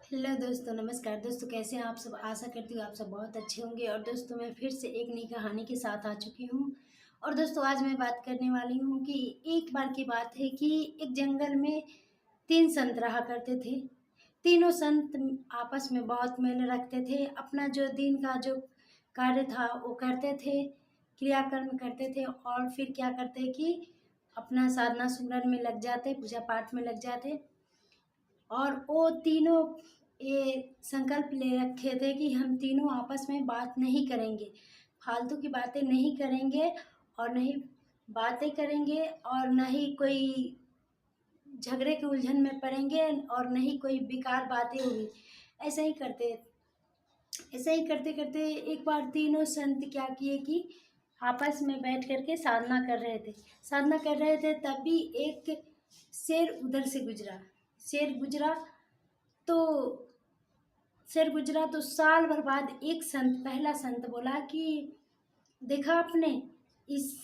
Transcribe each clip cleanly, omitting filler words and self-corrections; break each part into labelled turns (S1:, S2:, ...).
S1: Hello दोस्तों, नमस्कार दोस्तों। कैसे हैं आप सब? आशा करती हूँ आप सब बहुत अच्छे होंगे। और दोस्तों, मैं फिर से एक नई कहानी के साथ आ चुकी हूँ। और दोस्तों, आज मैं बात करने वाली हूँ कि एक बार की बात है कि एक जंगल में 3 संत रहा करते थे। तीनों संत आपस में बहुत मेल रखते थे। अपना जो दिन का जो कार्य था वो करते थे, क्रियाकर्म करते थे और फिर क्या करते कि अपना साधना सिमरन में लग जाते, पूजा पाठ में लग जाते। और वो तीनों ये संकल्प ले रखे थे कि हम तीनों आपस में बात नहीं करेंगे, फालतू की बातें नहीं करेंगे और नहीं बातें करेंगे और न ही कोई झगड़े के उलझन में पड़ेंगे और न ही कोई बेकार बातें होगी। ऐसा ही करते ऐसा ही करते करते एक बार तीनों संत क्या किए कि आपस में बैठ करके साधना कर रहे थे। तभी एक शेर उधर से गुजरा। शेर गुजरा तो शेर गुजरा तो साल भर बाद एक संत, पहला संत बोला कि देखा आपने, इस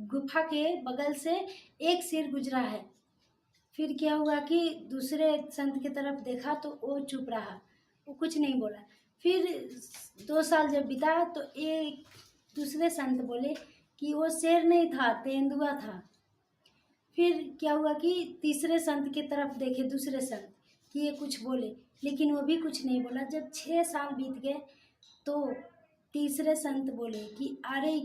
S1: गुफा के बगल से एक शेर गुजरा है। फिर क्या हुआ कि दूसरे संत की तरफ देखा तो वो चुप रहा, वो कुछ नहीं बोला। फिर 2 साल जब बिता तो एक दूसरे संत बोले कि वो शेर नहीं था, तेंदुआ था। फिर क्या हुआ कि तीसरे संत की तरफ देखे दूसरे संत कि ये कुछ बोले, लेकिन वो भी कुछ नहीं बोला। जब 6 साल बीत गए तो तीसरे संत बोले कि अरे,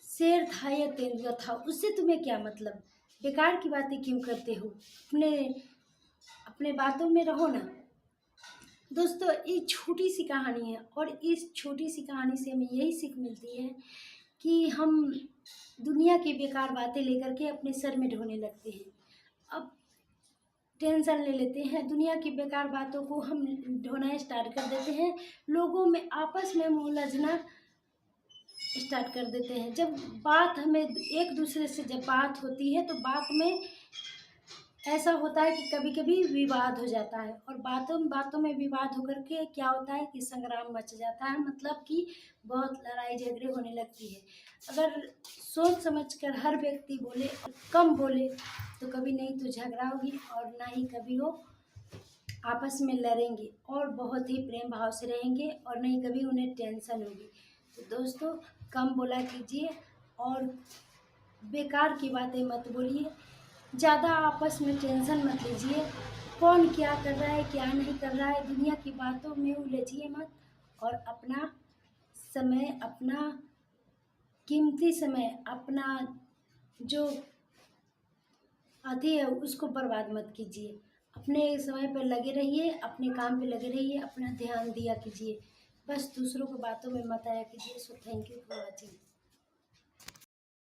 S1: शेर था या तेंदुआ था, उससे तुम्हें क्या मतलब? बेकार की बातें क्यों करते हो? अपने अपने बातों में रहो ना। दोस्तों, ये छोटी सी कहानी है और इस छोटी सी कहानी से हमें यही सीख मिलती है कि हम दुनिया की बेकार बातें लेकर के अपने सर में ढोने लगते हैं। अब टेंशन ले लेते हैं, दुनिया की बेकार बातों को हम ढोना स्टार्ट कर देते हैं, लोगों में आपस में मुँह उलझना स्टार्ट कर देते हैं। जब बात हमें एक दूसरे से जब बात होती है तो बात में ऐसा होता है कि कभी कभी विवाद हो जाता है और बातों बातों में विवाद होकर के क्या होता है कि संग्राम मच जाता है, मतलब कि बहुत लड़ाई झगड़े होने लगती है। अगर सोच समझकर हर व्यक्ति बोले और कम बोले तो कभी नहीं तो झगड़ा होगी और ना ही कभी वो आपस में लड़ेंगे और बहुत ही प्रेम भाव से रहेंगे और नहीं कभी उन्हें टेंशन होगी। तो दोस्तों, कम बोला कीजिए और बेकार की बातें मत बोलिए। ज़्यादा आपस में टेंशन मत लीजिए। कौन क्या कर रहा है, क्या नहीं कर रहा है, दुनिया की बातों में उलझिए मत और अपना समय, अपना कीमती समय, अपना जो आती है उसको बर्बाद मत कीजिए। अपने समय पर लगे रहिए, अपने काम पे लगे रहिए, अपना ध्यान दिया कीजिए। बस दूसरों को बातों में मत आया कीजिए। So thank you for watching.